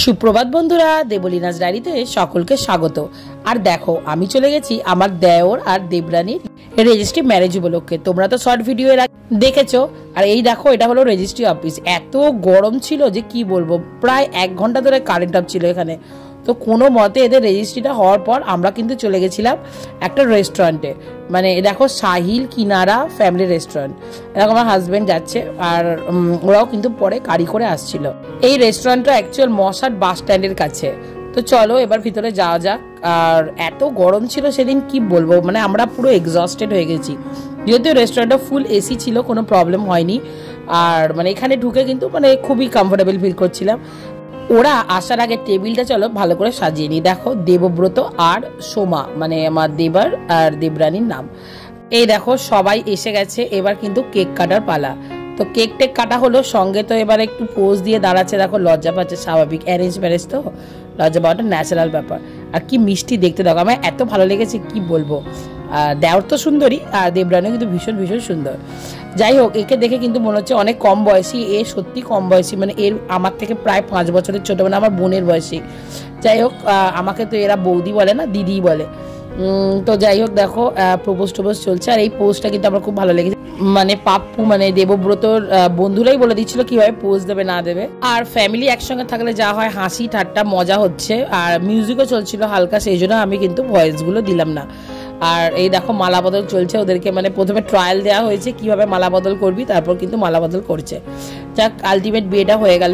সুপ্রভাত বন্ধুরা, দেবলীনাস ডায়েরিতে সকলকে স্বাগত। আর দেখো, আমি চলে গেছি আমার দেওর আর দেবরানীর রেজিস্ট্রি ম্যারেজ উপলক্ষে। তোমরা তো শর্ট ভিডিও দেখেছো। আর এই দেখো, এটা হলো রেজিস্ট্রি অফিস। এত গরম ছিল যে কি বলবো, প্রায় 1 ঘন্টা ধরে কারেন্ট অফ ছিল এখানে। তো কোনো মতে এদের রেজিস্ট্রিটা হওয়ার পর আমরা কিন্তু চলে গেছিলাম একটা রেস্টুরেন্টে। মানে দেখো, সাহিল কিনারা ফ্যামিলি রেস্টুরেন্ট। দেখো আমার হাজব্যান্ড যাচ্ছে, আর ওরাও কিন্তু পরে গাড়ি করে আসছিল। এই রেস্টুরেন্টটা অ্যাকচুয়াল মশাট বাস স্ট্যান্ডের কাছে। তো চলো এবার ভিতরে যাওয়া যাক। আর এত গরম ছিল সেদিন, কি বলবো, মানে আমরা পুরো এক্সস্টেড হয়ে গেছি। যেহেতু রেস্টুরেন্টটা ফুল এসি ছিল, কোনো প্রবলেম হয়নি। আর মানে এখানে ঢুকে কিন্তু মানে খুবই কমফোর্টেবল ফিল করছিলাম। ওরা আসার আগে টেবিলটা চলো ভালো করে সাজিয়ে নি। দেখো, দেবব্রত আর সোমা, মানে আমার দেবার আর দেবরানীর নাম। এই দেখো সবাই এসে গেছে, এবার কিন্তু কেক কাটার পালা। তো কেক টেক কাটা হলো, সঙ্গে তো এবার একটু পোজ দিয়ে দাঁড়াচ্ছে। দেখো লজ্জা পাচ্ছে, স্বাভাবিক, অ্যারেঞ্জ ম্যারেজ তো লজ্জা পাওয়াটা ন্যাচারাল ব্যাপার। আর কি মিষ্টি দেখতে, দেখো আমার এত ভালো লেগেছে কি বলবো। দেওর তো সুন্দরী, আর দেবরানীও কিন্তু ভীষণ ভীষণ সুন্দর। যাই হোক, একে দেখে কিন্তু মনে হচ্ছে অনেক কম বয়সী। এ সত্যি কম বয়সী, মানে এর আমার থেকে প্রায় 5 বছরের ছোট, মানে আমার বোনের বয়সী। যাই হোক, আমাকে তো এরা বৌদি বলে না, দিদি বলে। তো যাই হোক, দেখো প্রপোজ টোপোজ চলছে। আর এই পোজটা কিন্তু আমার খুব ভালো লেগেছে। মানে পাপ্পু, মানে দেবব্রতর বন্ধুরাই বলে দিচ্ছিল কিভাবে পোজ দেবে না দেবে। আর ফ্যামিলি একসঙ্গে থাকলে যা হয়, হাসি ঠাট্টা মজা হচ্ছে। আর মিউজিকও চলছিল হালকা, সেই জন্য আমি কিন্তু ভয়েসগুলো দিলাম না। আর এই দেখো মালা বদল চলছে ওদেরকে, মানে প্রথমে ট্রায়াল দেওয়া হয়েছে কিভাবে মালা বদল করবি, তারপর কিন্তু মালা বদল করছে। যাক, আলটিমেট বিয়েটা হয়ে গেল,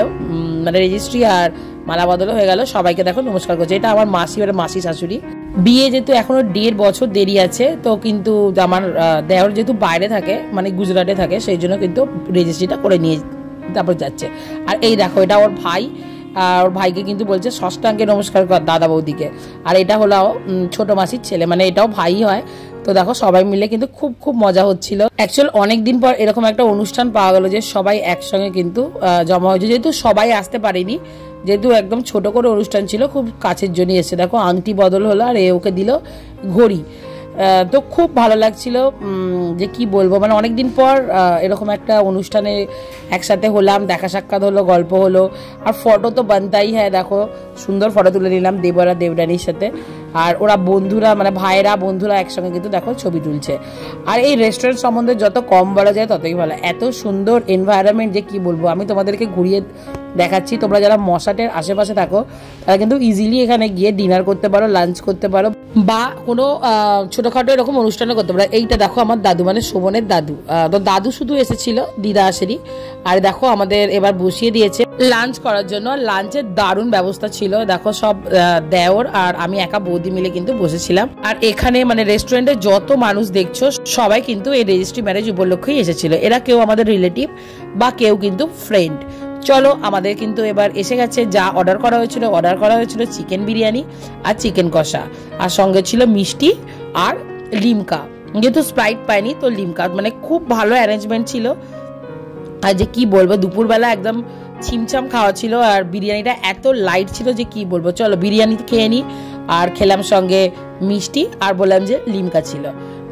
মানে রেজিস্ট্রি আর মালা বদলও হয়ে গেল। সবাইকে দেখো নমস্কার করছে। এটা আমার মাসি, মানে মাসি শাশুড়ি। বিয়ে যেহেতু এখনো 1.5 বছর দেরি আছে, তো কিন্তু আমার দেওর যেহেতু বাইরে থাকে, মানে গুজরাটে থাকে, সেই জন্য কিন্তু রেজিস্ট্রিটা করে নিয়ে তারপর যাচ্ছে। আর এই দেখো, এটা ওর ভাই, ওর ভাইকে কিন্তু বলছে ষষ্ঠাঙ্গে নমস্কার কর দাদা বৌদিকে। আর এটা হলো ছোট মাসির ছেলে, মানে এটাও ভাই হয়। তো দেখো সবাই মিলে কিন্তু খুব খুব মজা হচ্ছিল। অ্যাকচুয়াল অনেকদিন পর এরকম একটা অনুষ্ঠান পাওয়া গেল যে সবাই একসঙ্গে কিন্তু জমা হয়েছে। যেহেতু সবাই আসতে পারেনি, যেহেতু একদম ছোট করে অনুষ্ঠান ছিল, খুব কাছের জন্য এসে দেখো আংটি বদল হলো, আর ওকে দিল ঘড়ি। তো খুব ভালো লাগছিল, যে কি বলবো, মানে অনেকদিন পর এরকম একটা অনুষ্ঠানে একসাথে হলাম, দেখা সাক্ষাৎ হলো, গল্প হলো। আর ফটো তো বানতাই হ্যাঁ, দেখো সুন্দর ফটো তুলে নিলাম দেবরা দেবরানীর সাথে। আর ওরা বন্ধুরা, মানে ভাইরা বন্ধুরা একসঙ্গে কিন্তু দেখো ছবি তুলছে। আর এই রেস্টুরেন্ট সম্বন্ধে যত কম বলা যায় ততই ভালো। এত সুন্দর এনভায়রনমেন্ট যে কি বলবো। আমি তোমাদেরকে ঘুরিয়ে দেখাচ্ছি। তোমরা যারা মশাটের আশেপাশে থাকো তারা কিন্তু ইজিলি এখানে গিয়ে ডিনার করতে পারো, লাঞ্চ করতে পারো, বা কোনো ছোটখাটো এরকম অনুষ্ঠানও করতে পারো। এইটা দেখো আমার দাদু, মানে শোভনের দাদু। তো দাদু শুধু এসেছিল, দিদা আসেনি। আর দেখো আমাদের এবার বসিয়ে দিয়েছে লাঞ্চ করার জন্য। লাঞ্চের দারুণ ব্যবস্থা ছিল। দেখো সব দেওর আর আমি একা বৌদি মিলে কিন্তু বসেছিলাম। আর এখানে মানে রেস্টুরেন্টে যত মানুষ দেখছো সবাই কিন্তু এই রেজিস্ট্রি ম্যারেজ উপলক্ষেই এসেছিল। এরা কেউ আমাদের রিলেটিভ বা কেউ কিন্তু ফ্রেন্ড। চলো, আমাদের কিন্তু এবার এসে গেছে যা অর্ডার করা হয়েছিল চিকেন বিরিয়ানি আর চিকেন কষা, আর সঙ্গে ছিল মিষ্টি আর লিমকা। যেহেতু স্প্রাইট পাইনি, তো লিমকা, মানে খুব ভালো অ্যারেঞ্জমেন্ট ছিল। আর যে কি বলবো, দুপুরবেলা একদম ছিমছাম খাওয়া ছিল। আর বিরিয়ানিটা এত লাইট ছিল যে কি বলবো। চলো বিরিয়ানি খেয়ে নিই। আর খেলাম সঙ্গে মিষ্টি, আর বললাম যে লিমকা ছিল।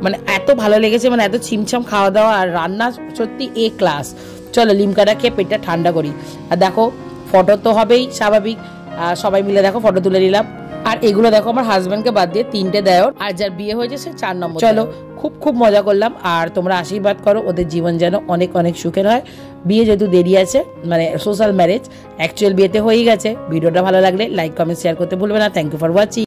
মানে এত ভালো লেগেছে, মানে এত ছিমছাম খাওয়া দাওয়া, আর রান্না সত্যি ক্লাস। চলো লিমকাটা খেয়ে পেটটা ঠান্ডা করি। আর দেখো ফটো তো হবেই স্বাভাবিক, সবাই মিলে দেখো ফটো তুলে নিলাম। আর এগুলো দেখো আমার হাজব্যান্ডকে বাদ দিয়ে 3টে দেওর, আর যার বিয়ে হয়েছে সে 4 নম্বর। চলো খুব খুব মজা করলাম। আর তোমরা আশীর্বাদ করো ওদের জীবন যেন অনেক অনেক সুখের হয়। বিয়ে যেহেতু দেরি আছে, মানে সোশ্যাল ম্যারেজ, অ্যাকচুয়াল বিয়েতে হয়েই গেছে। ভিডিওটা ভালো লাগলে লাইক কমেন্ট শেয়ার করতে ভুলবে না। Thank you for watching.